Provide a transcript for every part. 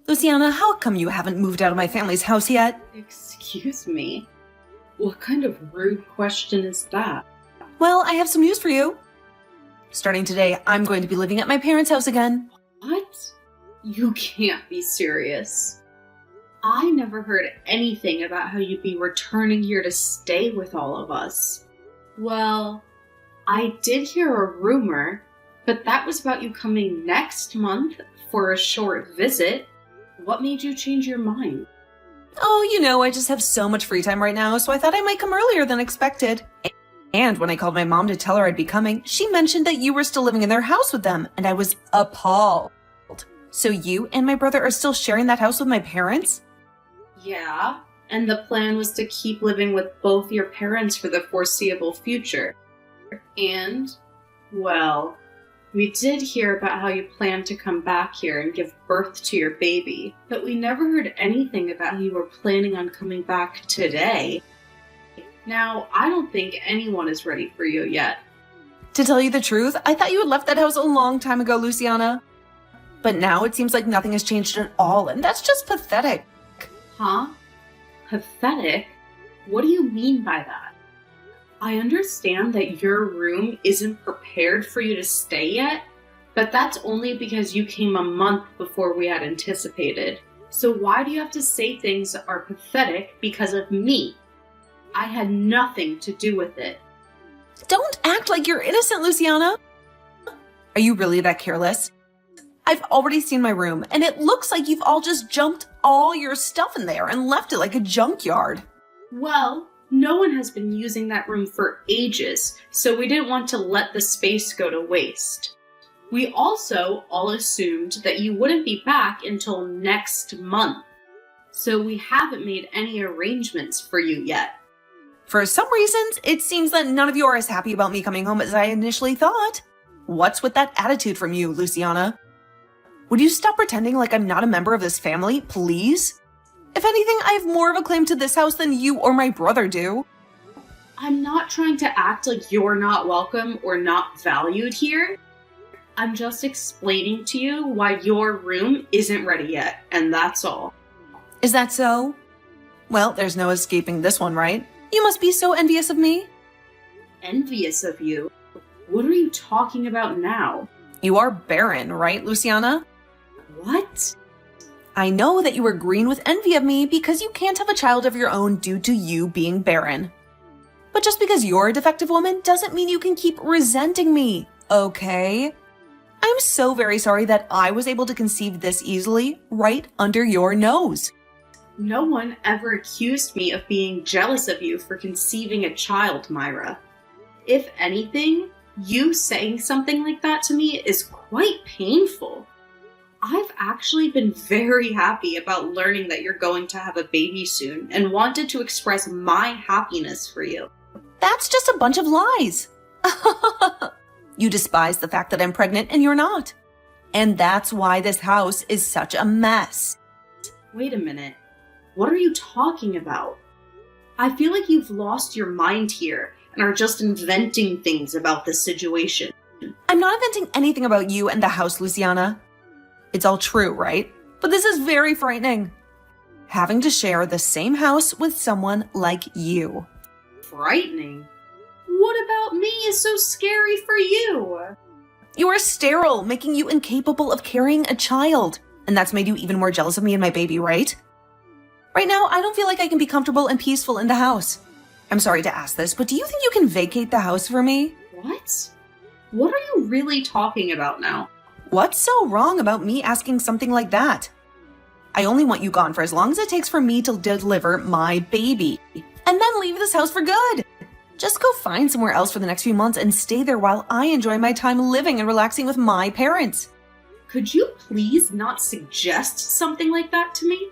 Luciana, how come you haven't moved out of my family's house yet? Excuse me? What kind of rude question is that? Well, I have some news for you. Starting today, I'm going to be living at my parents' house again. What? You can't be serious. I never heard anything about how you'd be returning here to stay with all of us. Well, I did hear a rumor, but that was about you coming next month for a short visit. What made you change your mind? Oh, I just have so much free time right now, so I thought I might come earlier than expected. And when I called my mom to tell her I'd be coming, she mentioned that you were still living in their house with them, and I was appalled. So you and my brother are still sharing that house with my parents? Yeah, and the plan was to keep living with both your parents for the foreseeable future. And, well, we did hear about how you planned to come back here and give birth to your baby, but we never heard anything about how you were planning on coming back today. Now, I don't think anyone is ready for you yet. To tell you the truth, I thought you had left that house a long time ago, Luciana. But now it seems like nothing has changed at all, and that's just pathetic. Huh? Pathetic? What do you mean by that? I understand that your room isn't prepared for you to stay yet, but that's only because you came a month before we had anticipated. So why do you have to say things are pathetic because of me? I had nothing to do with it. Don't act like you're innocent, Luciana. Are you really that careless? I've already seen my room, and it looks like you've all just jumped all your stuff in there and left it like a junkyard. Well, no one has been using that room for ages, so we didn't want to let the space go to waste. We also all assumed that you wouldn't be back until next month, so we haven't made any arrangements for you yet. For some reasons, it seems that none of you are as happy about me coming home as I initially thought. What's with that attitude from you, Luciana? Would you stop pretending like I'm not a member of this family, please? If anything, I have more of a claim to this house than you or my brother do. I'm not trying to act like you're not welcome or not valued here. I'm just explaining to you why your room isn't ready yet, and that's all. Is that so? Well, there's no escaping this one, right? You must be so envious of me. Envious of you? What are you talking about now? You are barren, right, Luciana? What? I know that you are green with envy of me because you can't have a child of your own due to you being barren. But just because you're a defective woman doesn't mean you can keep resenting me, okay? I'm so very sorry that I was able to conceive this easily right under your nose. No one ever accused me of being jealous of you for conceiving a child, Myra. If anything, you saying something like that to me is quite painful. I've actually been very happy about learning that you're going to have a baby soon and wanted to express my happiness for you. That's just a bunch of lies. You despise the fact that I'm pregnant and you're not. And that's why this house is such a mess. Wait a minute. What are you talking about? I feel like you've lost your mind here and are just inventing things about this situation. I'm not inventing anything about you and the house, Luciana. It's all true, right? But this is very frightening. Having to share the same house with someone like you. Frightening? What about me is so scary for you? You are sterile, making you incapable of carrying a child. And that's made you even more jealous of me and my baby, right? Right now, I don't feel like I can be comfortable and peaceful in the house. I'm sorry to ask this, but do you think you can vacate the house for me? What? What are you really talking about now? What's so wrong about me asking something like that? I only want you gone for as long as it takes for me to deliver my baby. And then leave this house for good. Just go find somewhere else for the next few months and stay there while I enjoy my time living and relaxing with my parents. Could you please not suggest something like that to me?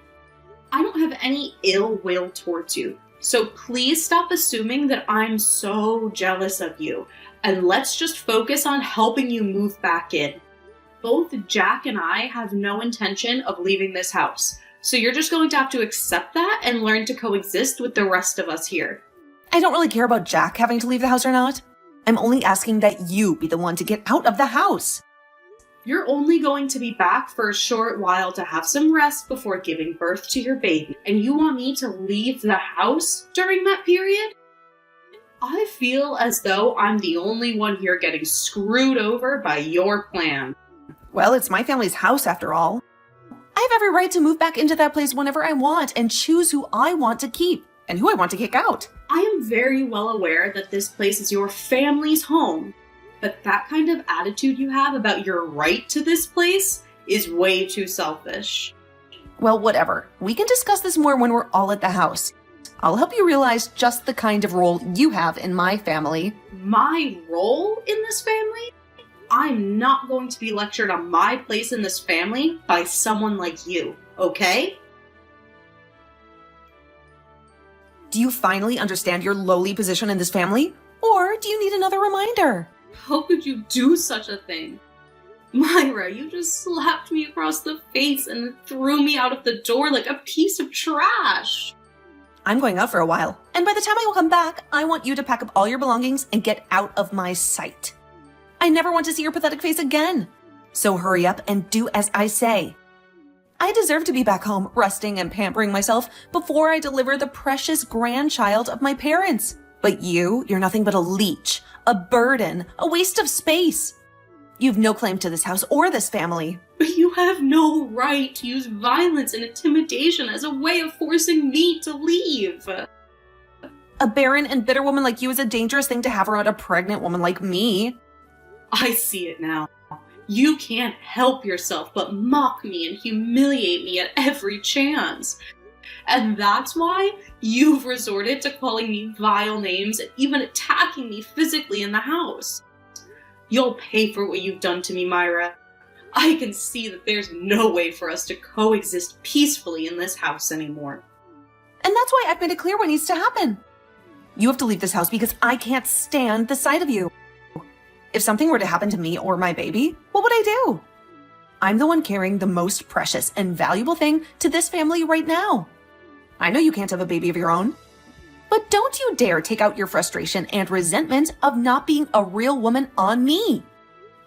I don't have any ill will towards you, so please stop assuming that I'm so jealous of you, and let's just focus on helping you move back in. Both Jack and I have no intention of leaving this house, so you're just going to have to accept that and learn to coexist with the rest of us here. I don't really care about Jack having to leave the house or not. I'm only asking that you be the one to get out of the house. You're only going to be back for a short while to have some rest before giving birth to your baby, and you want me to leave the house during that period? I feel as though I'm the only one here getting screwed over by your plan. Well, it's my family's house after all. I have every right to move back into that place whenever I want and choose who I want to keep and who I want to kick out. I am very well aware that this place is your family's home, but that kind of attitude you have about your right to this place is way too selfish. Well, whatever. We can discuss this more when we're all at the house. I'll help you realize just the kind of role you have in my family. My role in this family? I'm not going to be lectured on my place in this family by someone like you, okay? Do you finally understand your lowly position in this family? Or do you need another reminder? How could you do such a thing? Myra, you just slapped me across the face and threw me out of the door like a piece of trash. I'm going out for a while, and by the time I will come back, I want you to pack up all your belongings and get out of my sight. I never want to see your pathetic face again. So hurry up and do as I say. I deserve to be back home, resting and pampering myself before I deliver the precious grandchild of my parents. But you're nothing but a leech, a burden, a waste of space. You've no claim to this house or this family. But you have no right to use violence and intimidation as a way of forcing me to leave. A barren and bitter woman like you is a dangerous thing to have around a pregnant woman like me. I see it now. You can't help yourself but mock me and humiliate me at every chance. And that's why you've resorted to calling me vile names and even attacking me physically in the house. You'll pay for what you've done to me, Myra. I can see that there's no way for us to coexist peacefully in this house anymore. And that's why I've made it clear what needs to happen. You have to leave this house because I can't stand the sight of you. If something were to happen to me or my baby, what would I do? I'm the one carrying the most precious and valuable thing to this family right now. I know you can't have a baby of your own. But don't you dare take out your frustration and resentment of not being a real woman on me.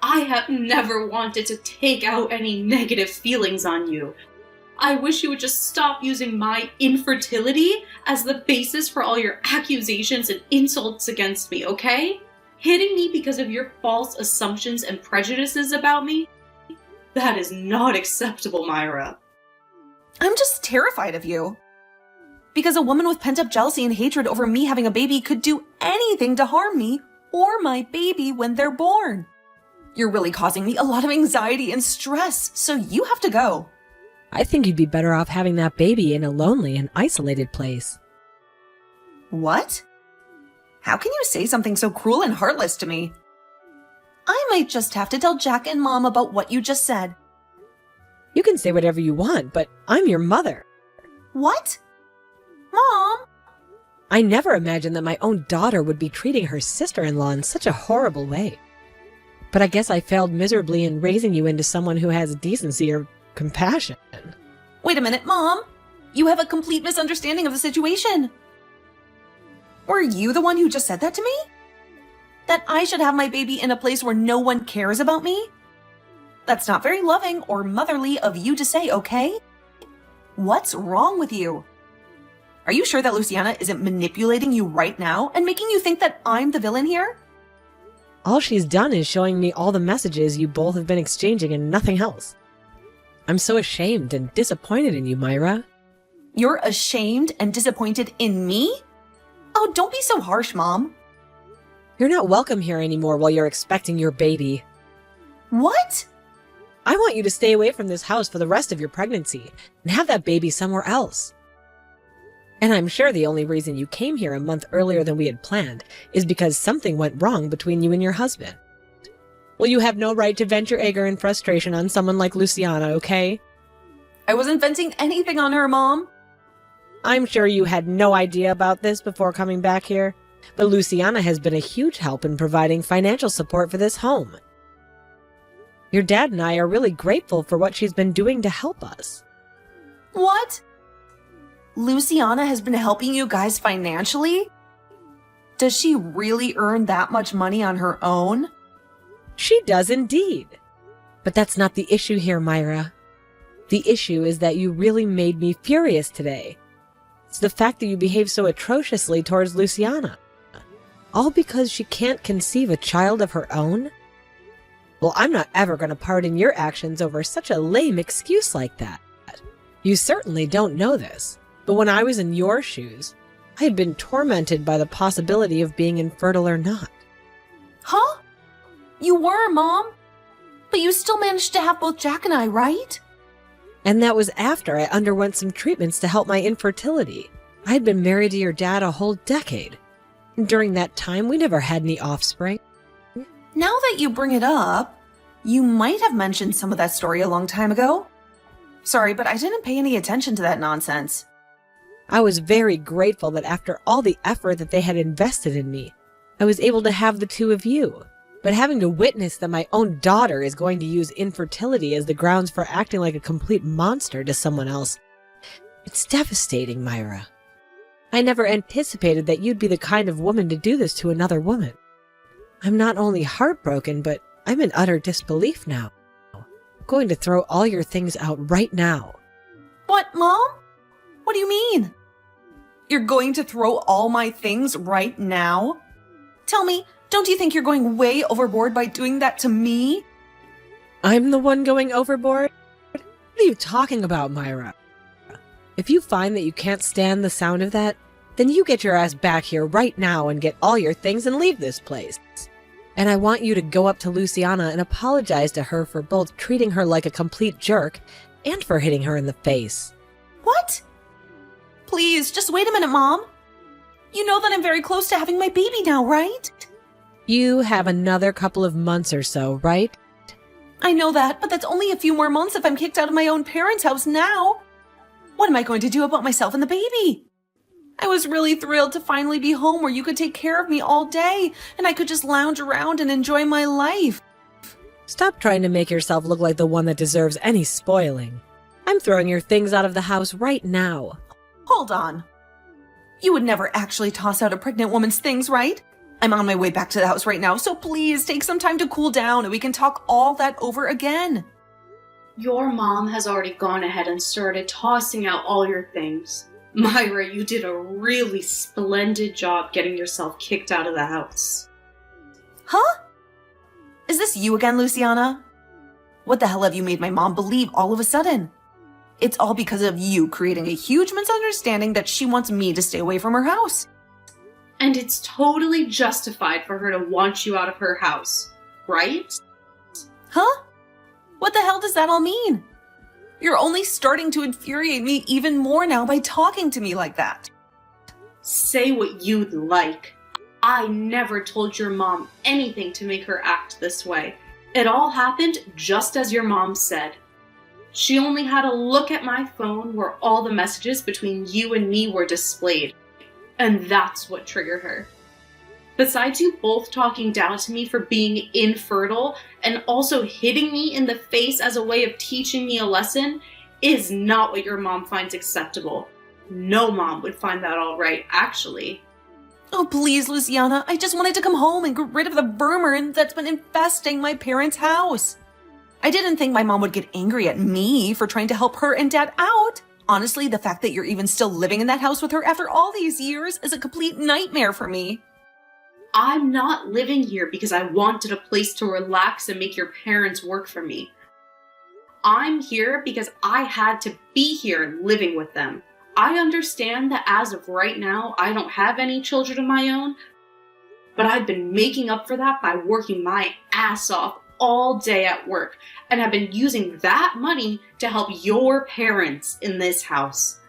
I have never wanted to take out any negative feelings on you. I wish you would just stop using my infertility as the basis for all your accusations and insults against me, okay? Hitting me because of your false assumptions and prejudices about me? That is not acceptable, Myra. I'm just terrified of you. Because a woman with pent-up jealousy and hatred over me having a baby could do anything to harm me or my baby when they're born. You're really causing me a lot of anxiety and stress, so you have to go. I think you'd be better off having that baby in a lonely and isolated place. What? How can you say something so cruel and heartless to me? I might just have to tell Jack and Mom about what you just said. You can say whatever you want, but I'm your mother. What? Mom! I never imagined that my own daughter would be treating her sister-in-law in such a horrible way. But I guess I failed miserably in raising you into someone who has decency or compassion. Wait a minute, Mom! You have a complete misunderstanding of the situation. Were you the one who just said that to me? That I should have my baby in a place where no one cares about me? That's not very loving or motherly of you to say, okay? What's wrong with you? Are you sure that Luciana isn't manipulating you right now and making you think that I'm the villain here? All she's done is showing me all the messages you both have been exchanging and nothing else. I'm so ashamed and disappointed in you, Myra. You're ashamed and disappointed in me? Oh, don't be so harsh, Mom. You're not welcome here anymore while you're expecting your baby. What? I want you to stay away from this house for the rest of your pregnancy and have that baby somewhere else. And I'm sure the only reason you came here a month earlier than we had planned is because something went wrong between you and your husband. Well, you have no right to vent your anger and frustration on someone like Luciana, okay? I wasn't venting anything on her, Mom. I'm sure you had no idea about this before coming back here, but Luciana has been a huge help in providing financial support for this home. Your dad and I are really grateful for what she's been doing to help us. What? Luciana has been helping you guys financially? Does she really earn that much money on her own? She does indeed. But that's not the issue here, Myra. The issue is that you really made me furious today. It's the fact that you behave so atrociously towards Luciana. All because she can't conceive a child of her own? Well, I'm not ever going to pardon your actions over such a lame excuse like that. You certainly don't know this, but when I was in your shoes, I had been tormented by the possibility of being infertile or not. Huh? You were, Mom? But you still managed to have both Jack and I, right? And that was after I underwent some treatments to help my infertility. I had been married to your dad a whole decade. During that time, we never had any offspring. Now that you bring it up, you might have mentioned some of that story a long time ago. Sorry, but I didn't pay any attention to that nonsense. I was very grateful that after all the effort that they had invested in me, I was able to have the two of you. But having to witness that my own daughter is going to use infertility as the grounds for acting like a complete monster to someone else, it's devastating, Myra. I never anticipated that you'd be the kind of woman to do this to another woman. I'm not only heartbroken, but I'm in utter disbelief now. I'm going to throw all your things out right now. What, Mom? What do you mean? You're going to throw all my things right now? Tell me, don't you think you're going way overboard by doing that to me? I'm the one going overboard? What are you talking about, Myra? If you find that you can't stand the sound of that, then you get your ass back here right now and get all your things and leave this place. And I want you to go up to Luciana and apologize to her for both treating her like a complete jerk and for hitting her in the face. What? Please, just wait a minute, Mom. You know that I'm very close to having my baby now, right? You have another couple of months or so, right? I know that, but that's only a few more months if I'm kicked out of my own parents' house now. What am I going to do about myself and the baby? I was really thrilled to finally be home where you could take care of me all day and I could just lounge around and enjoy my life. Stop trying to make yourself look like the one that deserves any spoiling. I'm throwing your things out of the house right now. Hold on. You would never actually toss out a pregnant woman's things, right? I'm on my way back to the house right now, so please take some time to cool down and we can talk all that over again. Your mom has already gone ahead and started tossing out all your things. Myra, you did a really splendid job getting yourself kicked out of the house. Huh? Is this you again, Luciana? What the hell have you made my mom believe all of a sudden? It's all because of you creating a huge misunderstanding that she wants me to stay away from her house. And it's totally justified for her to want you out of her house, right? Huh? What the hell does that all mean? You're only starting to infuriate me even more now by talking to me like that. Say what you'd like. I never told your mom anything to make her act this way. It all happened just as your mom said. She only had a look at my phone where all the messages between you and me were displayed. And that's what triggered her. Besides you both talking down to me for being infertile and also hitting me in the face as a way of teaching me a lesson is not what your mom finds acceptable. No mom would find that all right, actually. Oh, please, Luciana. I just wanted to come home and get rid of the vermin that's been infesting my parents' house. I didn't think my mom would get angry at me for trying to help her and Dad out. Honestly, the fact that you're even still living in that house with her after all these years is a complete nightmare for me. I'm not living here because I wanted a place to relax and make your parents work for me. I'm here because I had to be here living with them. I understand that as of right now, I don't have any children of my own, but I've been making up for that by working my ass off all day at work and have been using that money to help your parents in this house.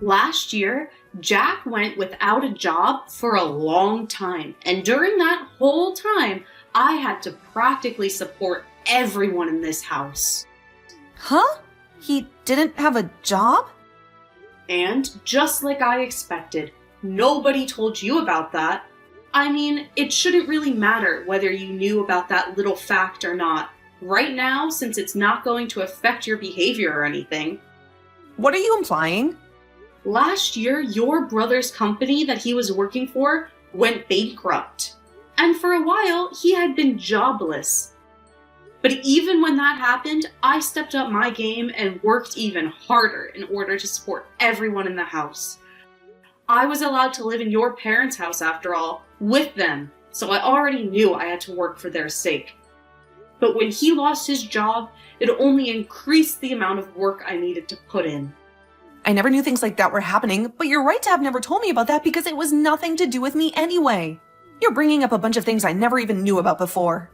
Last year, Jack went without a job for a long time, and during that whole time, I had to practically support everyone in this house. Huh? He didn't have a job? And just like I expected, nobody told you about that. I mean, it shouldn't really matter whether you knew about that little fact or not. Right now, since it's not going to affect your behavior or anything. What are you implying? Last year, your brother's company that he was working for went bankrupt. And for a while, he had been jobless. But even when that happened, I stepped up my game and worked even harder in order to support everyone in the house. I was allowed to live in your parents' house after all, with them, so I already knew I had to work for their sake. But when he lost his job, it only increased the amount of work I needed to put in. I never knew things like that were happening, but you're right to have never told me about that because it was nothing to do with me anyway. You're bringing up a bunch of things I never even knew about before.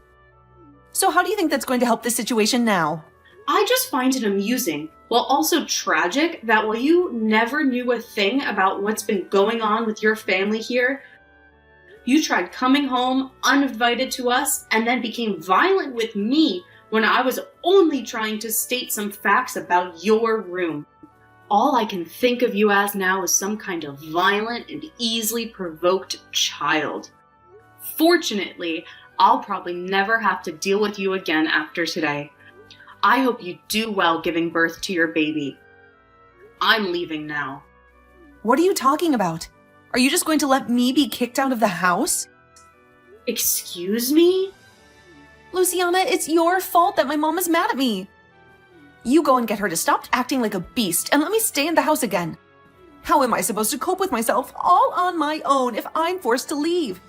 So how do you think that's going to help this situation now? I just find it amusing, while also tragic, that while you never knew a thing about what's been going on with your family here, you tried coming home uninvited to us and then became violent with me when I was only trying to state some facts about your room. All I can think of you as now is some kind of violent and easily provoked child. Fortunately, I'll probably never have to deal with you again after today. I hope you do well giving birth to your baby. I'm leaving now. What are you talking about? Are you just going to let me be kicked out of the house? Excuse me? Luciana, it's your fault that my mom is mad at me. You go and get her to stop acting like a beast and let me stay in the house again. How am I supposed to cope with myself all on my own if I'm forced to leave?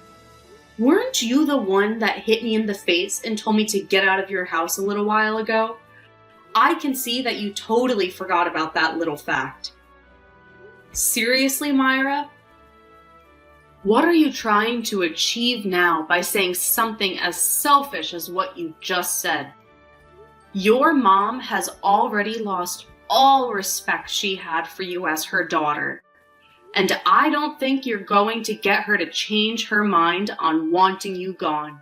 Weren't you the one that hit me in the face and told me to get out of your house a little while ago? I can see that you totally forgot about that little fact. Seriously, Myra? What are you trying to achieve now by saying something as selfish as what you just said? Your mom has already lost all respect she had for you as her daughter. And I don't think you're going to get her to change her mind on wanting you gone.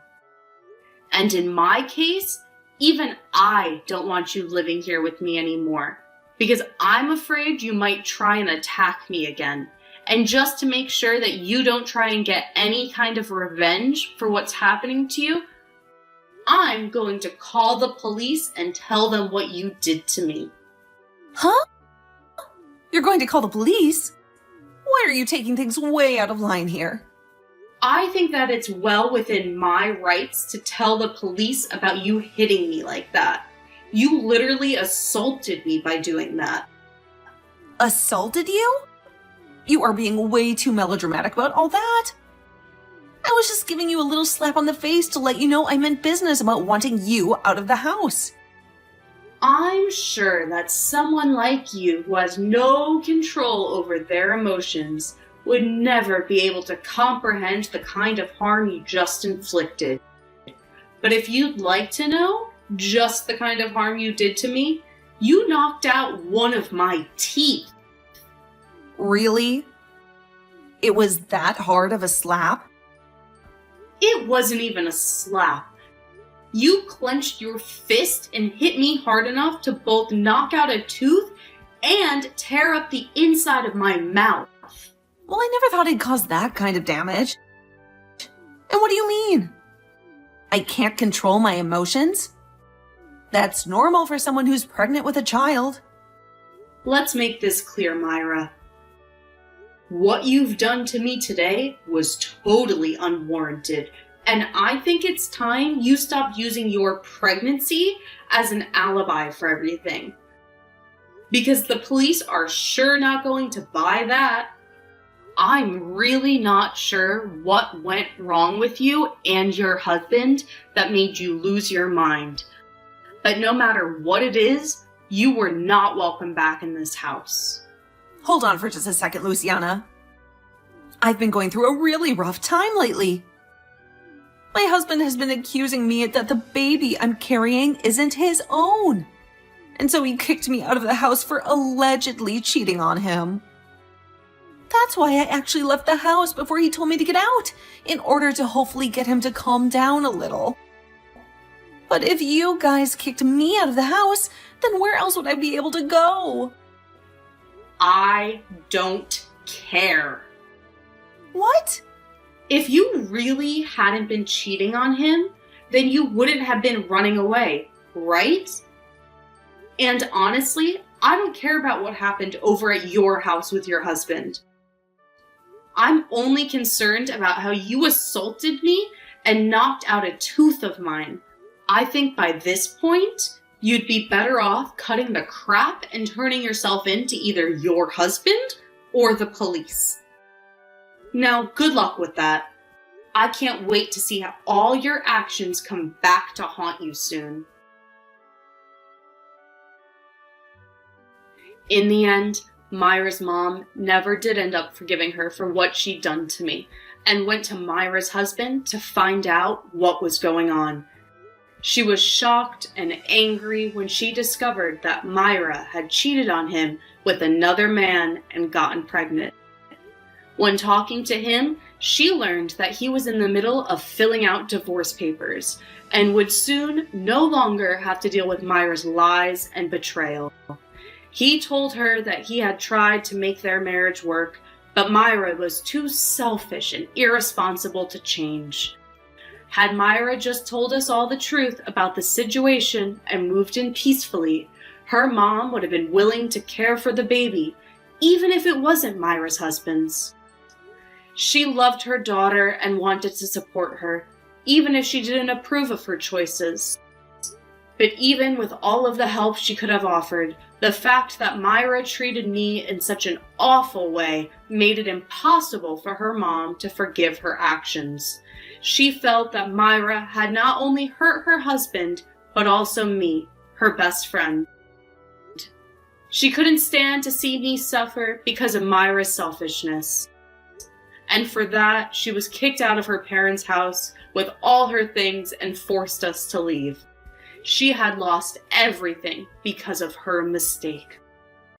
And in my case, even I don't want you living here with me anymore, because I'm afraid you might try and attack me again. And just to make sure that you don't try and get any kind of revenge for what's happening to you, I'm going to call the police and tell them what you did to me. Huh? You're going to call the police? Why are you taking things way out of line here? I think that it's well within my rights to tell the police about you hitting me like that. You literally assaulted me by doing that. Assaulted you? You are being way too melodramatic about all that. I was just giving you a little slap on the face to let you know I meant business about wanting you out of the house. I'm sure that someone like you who has no control over their emotions would never be able to comprehend the kind of harm you just inflicted. But if you'd like to know just the kind of harm you did to me, you knocked out one of my teeth. Really? It was that hard of a slap? It wasn't even a slap. You clenched your fist and hit me hard enough to both knock out a tooth and tear up the inside of my mouth. Well, I never thought I'd cause that kind of damage. And what do you mean? I can't control my emotions? That's normal for someone who's pregnant with a child. Let's make this clear, Myra. What you've done to me today was totally unwarranted, and I think it's time you stopped using your pregnancy as an alibi for everything. Because the police are sure not going to buy that. I'm really not sure what went wrong with you and your husband that made you lose your mind. But no matter what it is, you were not welcome back in this house. Hold on for just a second, Luciana. I've been going through a really rough time lately. My husband has been accusing me that the baby I'm carrying isn't his own. And so he kicked me out of the house for allegedly cheating on him. That's why I actually left the house before he told me to get out, in order to hopefully get him to calm down a little. But if you guys kicked me out of the house, then where else would I be able to go? I don't care. What? If you really hadn't been cheating on him, then you wouldn't have been running away, right? And honestly, I don't care about what happened over at your house with your husband. I'm only concerned about how you assaulted me and knocked out a tooth of mine. I think by this point, you'd be better off cutting the crap and turning yourself in to either your husband or the police. Now, good luck with that. I can't wait to see how all your actions come back to haunt you soon. In the end, Myra's mom never did end up forgiving her for what she'd done to me, and went to Myra's husband to find out what was going on. She was shocked and angry when she discovered that Myra had cheated on him with another man and gotten pregnant. When talking to him, she learned that he was in the middle of filling out divorce papers and would soon no longer have to deal with Myra's lies and betrayal. He told her that he had tried to make their marriage work, but Myra was too selfish and irresponsible to change. Had Myra just told us all the truth about the situation and moved in peacefully, her mom would have been willing to care for the baby, even if it wasn't Myra's husband's. She loved her daughter and wanted to support her, even if she didn't approve of her choices. But even with all of the help she could have offered, the fact that Myra treated me in such an awful way made it impossible for her mom to forgive her actions. She felt that Myra had not only hurt her husband, but also me, her best friend. She couldn't stand to see me suffer because of Myra's selfishness. And for that, she was kicked out of her parents' house with all her things and forced us to leave. She had lost everything because of her mistake.